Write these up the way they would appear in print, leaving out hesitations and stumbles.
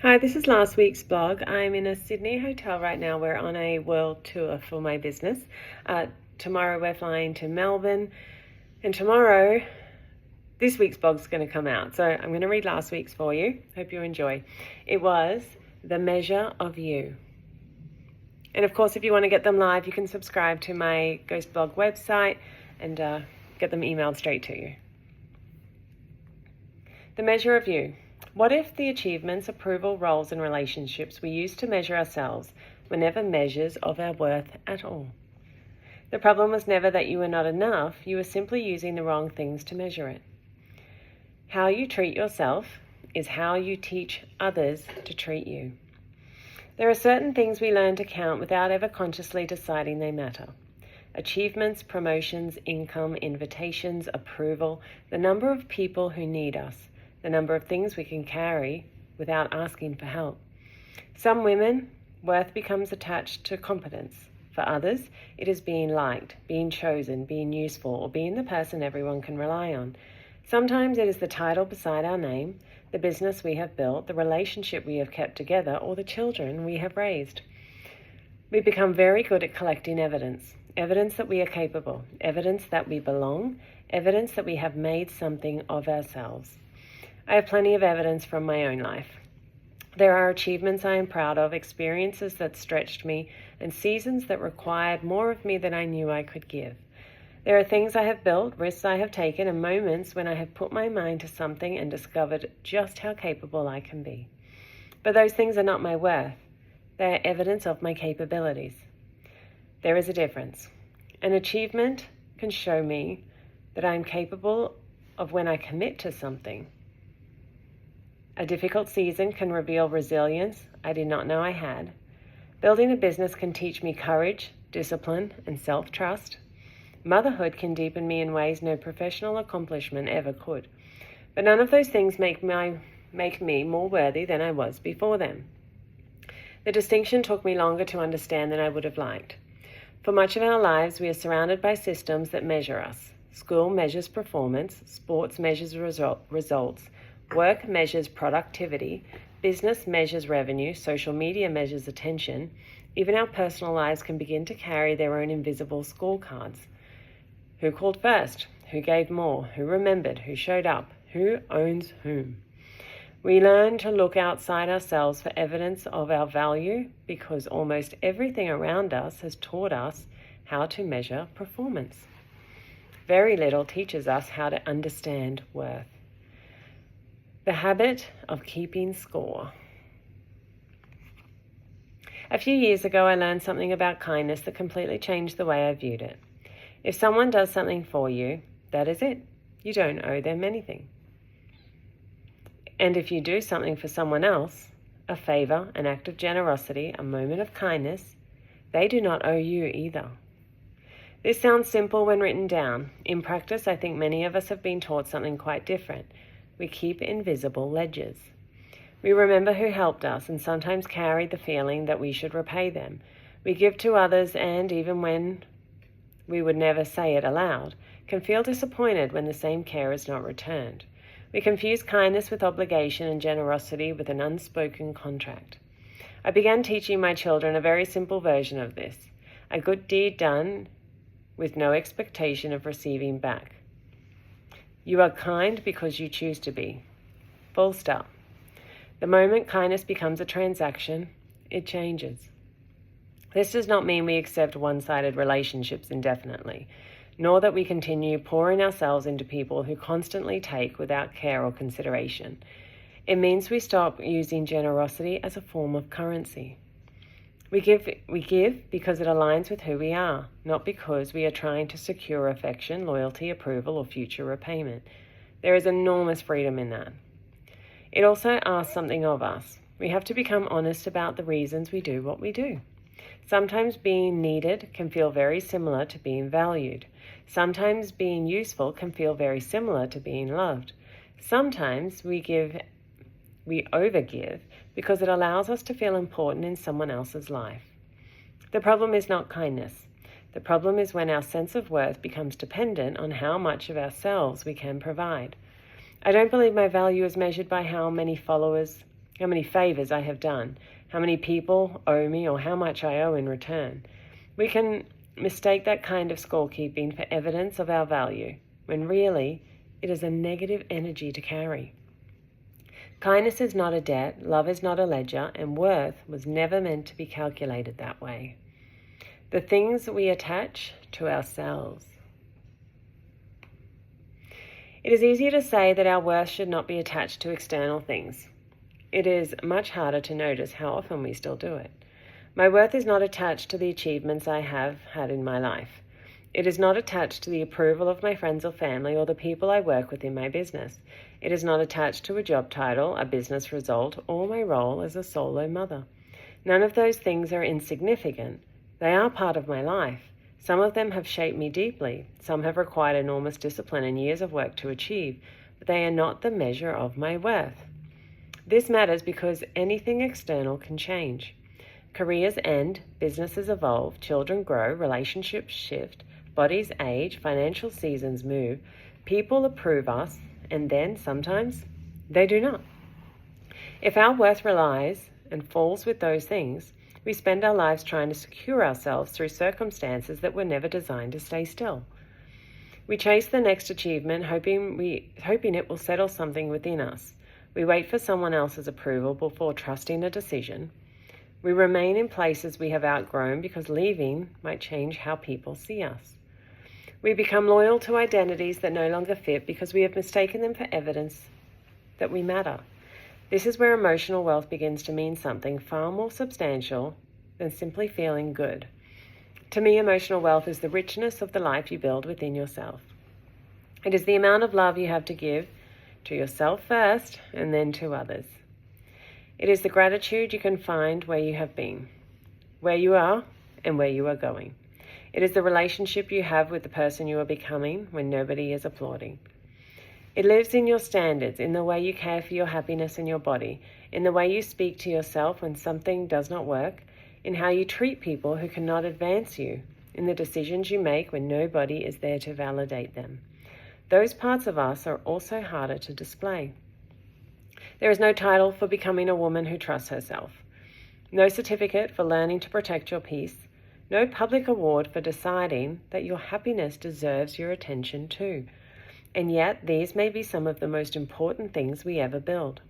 Hi, this is last week's blog. I'm in a Sydney hotel right now. We're on a world tour for my business. Tomorrow we're flying to Melbourne, and tomorrow this week's blog's going to come out. So I'm going to read last week's for you. Hope you enjoy. It was The Measure of You. And of course, if you want to get them live, you can subscribe to my Ghost Blog website and get them emailed straight to you. The Measure of You. What if the achievements, approval, roles, and relationships we use to measure ourselves were never measures of our worth at all? The problem was never that you were not enough, you were simply using the wrong things to measure it. How you treat yourself is how you teach others to treat you. There are certain things we learn to count without ever consciously deciding they matter. Achievements, promotions, income, invitations, approval, the number of people who need us, the number of things we can carry without asking for help. Some women, worth becomes attached to competence. For others, it is being liked, being chosen, being useful, or being the person everyone can rely on. Sometimes it is the title beside our name, the business we have built, the relationship we have kept together, or the children we have raised. We become very good at collecting evidence. Evidence that we are capable, evidence that we belong, evidence that we have made something of ourselves. I have plenty of evidence from my own life. There are achievements I am proud of, experiences that stretched me, and seasons that required more of me than I knew I could give. There are things I have built, risks I have taken, and moments when I have put my mind to something and discovered just how capable I can be. But those things are not my worth. They are evidence of my capabilities. There is a difference. An achievement can show me that I am capable of when I commit to something. A difficult season can reveal resilience I did not know I had. Building a business can teach me courage, discipline, and self-trust. Motherhood can deepen me in ways no professional accomplishment ever could. But none of those things make me more worthy than I was before them. The distinction took me longer to understand than I would have liked. For much of our lives, we are surrounded by systems that measure us. School measures performance, sports measures results, work measures productivity, business measures revenue, social media measures attention. Even our personal lives can begin to carry their own invisible scorecards. Who called first? Who gave more? Who remembered? Who showed up? Who owns whom? We learn to look outside ourselves for evidence of our value because almost everything around us has taught us how to measure performance. Very little teaches us how to understand worth. The habit of keeping score. A few years ago, I learned something about kindness that completely changed the way I viewed it. If someone does something for you, that is it. You don't owe them anything. And if you do something for someone else, a favor, an act of generosity, a moment of kindness, they do not owe you either. This sounds simple when written down. In practice, I think many of us have been taught something quite different. We keep invisible ledgers. We remember who helped us and sometimes carry the feeling that we should repay them. We give to others and, even when we would never say it aloud, can feel disappointed when the same care is not returned. We confuse kindness with obligation and generosity with an unspoken contract. I began teaching my children a very simple version of this, a good deed done with no expectation of receiving back. You are kind because you choose to be. Full stop. The moment kindness becomes a transaction, it changes. This does not mean we accept one-sided relationships indefinitely, nor that we continue pouring ourselves into people who constantly take without care or consideration. It means we stop using generosity as a form of currency. We give because it aligns with who we are, not because we are trying to secure affection, loyalty, approval, or future repayment. There is enormous freedom in that. It also asks something of us. We have to become honest about the reasons we do what we do. Sometimes being needed can feel very similar to being valued. Sometimes being useful can feel very similar to being loved. Sometimes we overgive because it allows us to feel important in someone else's life. The problem is not kindness. The problem is when our sense of worth becomes dependent on how much of ourselves we can provide. I don't believe my value is measured by how many followers how many favors I have done, how many people owe me, or how much I owe in return. We can mistake that kind of scorekeeping for evidence of our value, when really it is a negative energy to carry. Kindness is not a debt, love is not a ledger, and worth was never meant to be calculated that way. The things we attach to ourselves. It is easier to say that our worth should not be attached to external things. It is much harder to notice how often we still do it. My worth is not attached to the achievements I have had in my life. It is not attached to the approval of my friends or family or the people I work with in my business. It is not attached to a job title, a business result, or my role as a solo mother. None of those things are insignificant. They are part of my life. Some of them have shaped me deeply. Some have required enormous discipline and years of work to achieve, but they are not the measure of my worth. This matters because anything external can change. Careers end, businesses evolve, children grow, relationships shift, bodies age, financial seasons move, people approve us, and then sometimes they do not. If our worth relies and falls with those things, we spend our lives trying to secure ourselves through circumstances that were never designed to stay still. We chase the next achievement, hoping it will settle something within us. We wait for someone else's approval before trusting a decision. We remain in places we have outgrown because leaving might change how people see us. We become loyal to identities that no longer fit because we have mistaken them for evidence that we matter. This is where emotional wealth begins to mean something far more substantial than simply feeling good. To me, emotional wealth is the richness of the life you build within yourself. It is the amount of love you have to give to yourself first and then to others. It is the gratitude you can find where you have been, where you are, and where you are going. It is the relationship you have with the person you are becoming when nobody is applauding. It lives in your standards, in the way you care for your happiness and your body, in the way you speak to yourself when something does not work, in how you treat people who cannot advance you, in the decisions you make when nobody is there to validate them. Those parts of us are also harder to display. There is no title for becoming a woman who trusts herself, no certificate for learning to protect your peace, no public award for deciding that your happiness deserves your attention too. And yet, these may be some of the most important things we ever build.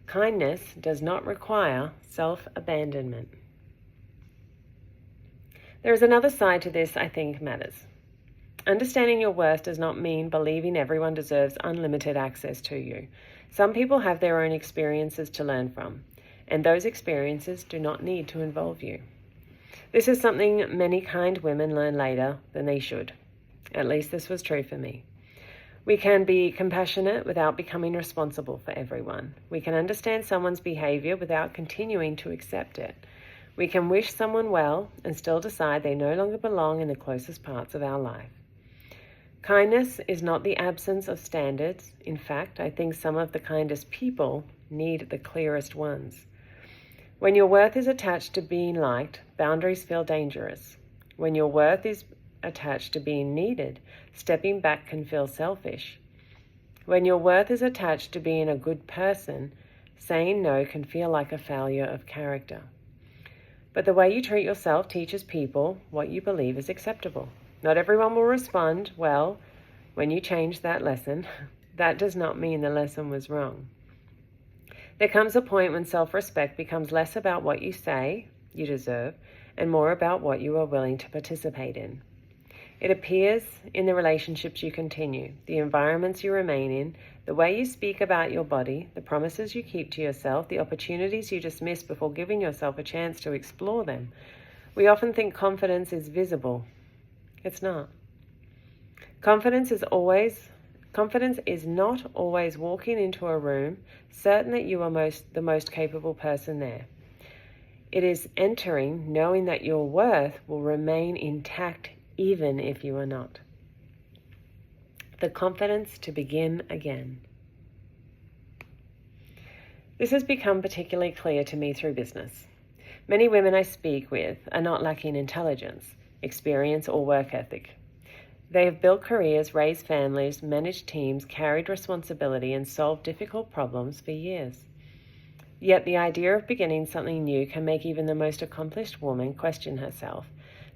Kindness does not require self-abandonment. There is another side to this I think matters. Understanding your worth does not mean believing everyone deserves unlimited access to you. Some people have their own experiences to learn from, and those experiences do not need to involve you. This is something many kind women learn later than they should. At least this was true for me. We can be compassionate without becoming responsible for everyone. We can understand someone's behavior without continuing to accept it. We can wish someone well and still decide they no longer belong in the closest parts of our life. Kindness is not the absence of standards. In fact, I think some of the kindest people need the clearest ones. When your worth is attached to being liked, boundaries feel dangerous. When your worth is attached to being needed, stepping back can feel selfish. When your worth is attached to being a good person, saying no can feel like a failure of character. But the way you treat yourself teaches people what you believe is acceptable. Not everyone will respond well when you change that lesson. That does not mean the lesson was wrong. There comes a point when self-respect becomes less about what you say you deserve and more about what you are willing to participate in. It appears in the relationships you continue, the environments you remain in, the way you speak about your body, the promises you keep to yourself, the opportunities you dismiss before giving yourself a chance to explore them. We often think confidence is visible. It's not. Confidence is not always walking into a room certain that you are the most capable person there. It is entering knowing that your worth will remain intact even if you are not. The confidence to begin again. This has become particularly clear to me through business. Many women I speak with are not lacking intelligence, experience, or work ethic. They have built careers, raised families, managed teams, carried responsibility, and solved difficult problems for years. Yet the idea of beginning something new can make even the most accomplished woman question herself,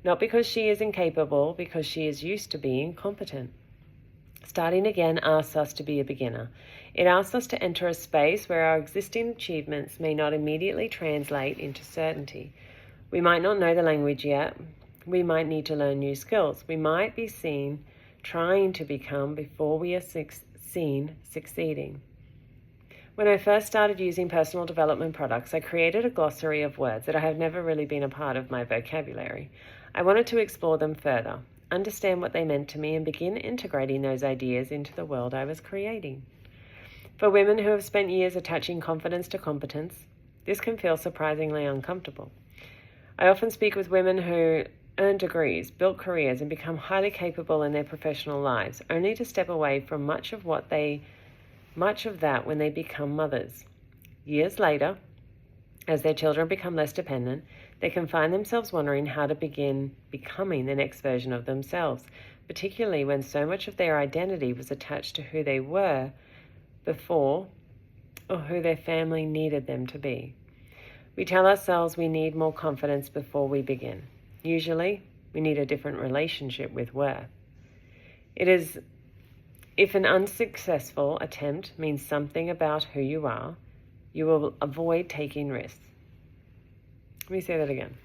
not because she is incapable, because she is used to being competent. Starting again asks us to be a beginner. It asks us to enter a space where our existing achievements may not immediately translate into certainty. We might not know the language yet. We might need to learn new skills. We might be seen trying to become before we are seen succeeding. When I first started using personal development products, I created a glossary of words that I have never really been a part of my vocabulary. I wanted to explore them further, understand what they meant to me, and begin integrating those ideas into the world I was creating. For women who have spent years attaching confidence to competence, this can feel surprisingly uncomfortable. I often speak with women who earn degrees, build careers, and become highly capable in their professional lives, only to step away from much of that when they become mothers. Years later, as their children become less dependent, they can find themselves wondering how to begin becoming the next version of themselves, particularly when so much of their identity was attached to who they were before or who their family needed them to be. We tell ourselves we need more confidence before we begin. Usually, we need a different relationship with worth. If an unsuccessful attempt means something about who you are, you will avoid taking risks. Let me say that again.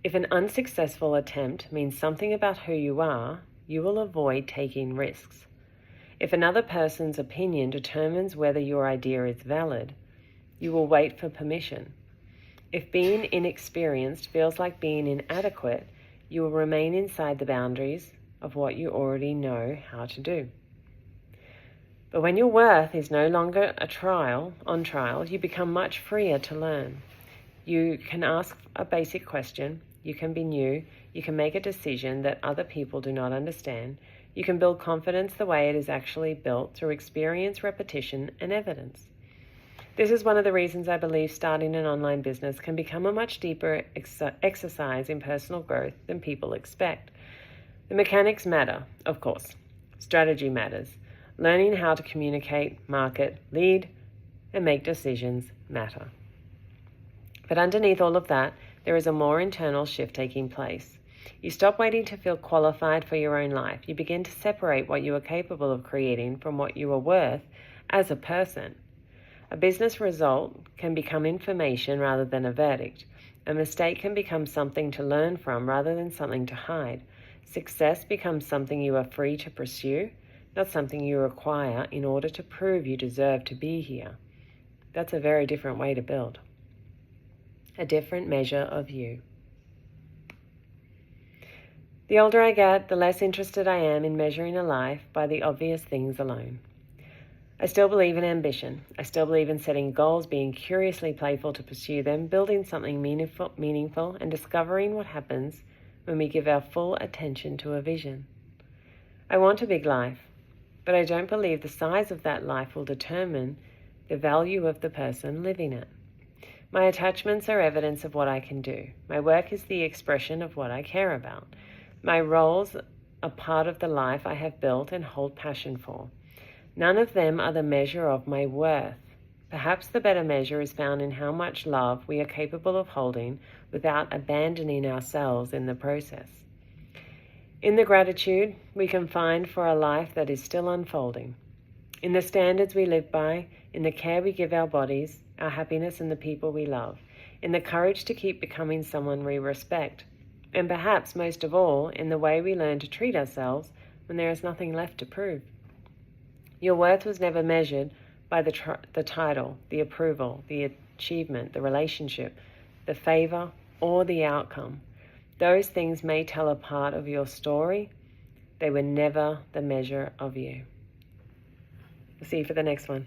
If an unsuccessful attempt means something about who you are, you will avoid taking risks. If another person's opinion determines whether your idea is valid, you will wait for permission. If being inexperienced feels like being inadequate, you will remain inside the boundaries of what you already know how to do. But when your worth is no longer on trial, you become much freer to learn. You can ask a basic question, you can be new, you can make a decision that other people do not understand, you can build confidence the way it is actually built through experience, repetition, and evidence. This is one of the reasons I believe starting an online business can become a much deeper exercise in personal growth than people expect. The mechanics matter, of course. Strategy matters. Learning how to communicate, market, lead, and make decisions matter. But underneath all of that, there is a more internal shift taking place. You stop waiting to feel qualified for your own life. You begin to separate what you are capable of creating from what you are worth as a person. A business result can become information rather than a verdict. A mistake can become something to learn from rather than something to hide. Success becomes something you are free to pursue, not something you require in order to prove you deserve to be here. That's a very different way to build. A different measure of you. The older I get, the less interested I am in measuring a life by the obvious things alone. I still believe in ambition. I still believe in setting goals, being curiously playful to pursue them, building something meaningful, and discovering what happens when we give our full attention to a vision. I want a big life, but I don't believe the size of that life will determine the value of the person living it. My attachments are evidence of what I can do. My work is the expression of what I care about. My roles are part of the life I have built and hold passion for. None of them are the measure of my worth. Perhaps the better measure is found in how much love we are capable of holding without abandoning ourselves in the process. In the gratitude we can find for a life that is still unfolding. In the standards we live by, in the care we give our bodies, our happiness, and the people we love. In the courage to keep becoming someone we respect. And perhaps most of all, in the way we learn to treat ourselves when there is nothing left to prove. Your worth was never measured by the title, the approval, the achievement, the relationship, the favor, or the outcome. Those things may tell a part of your story. They were never the measure of you. We'll see you for the next one.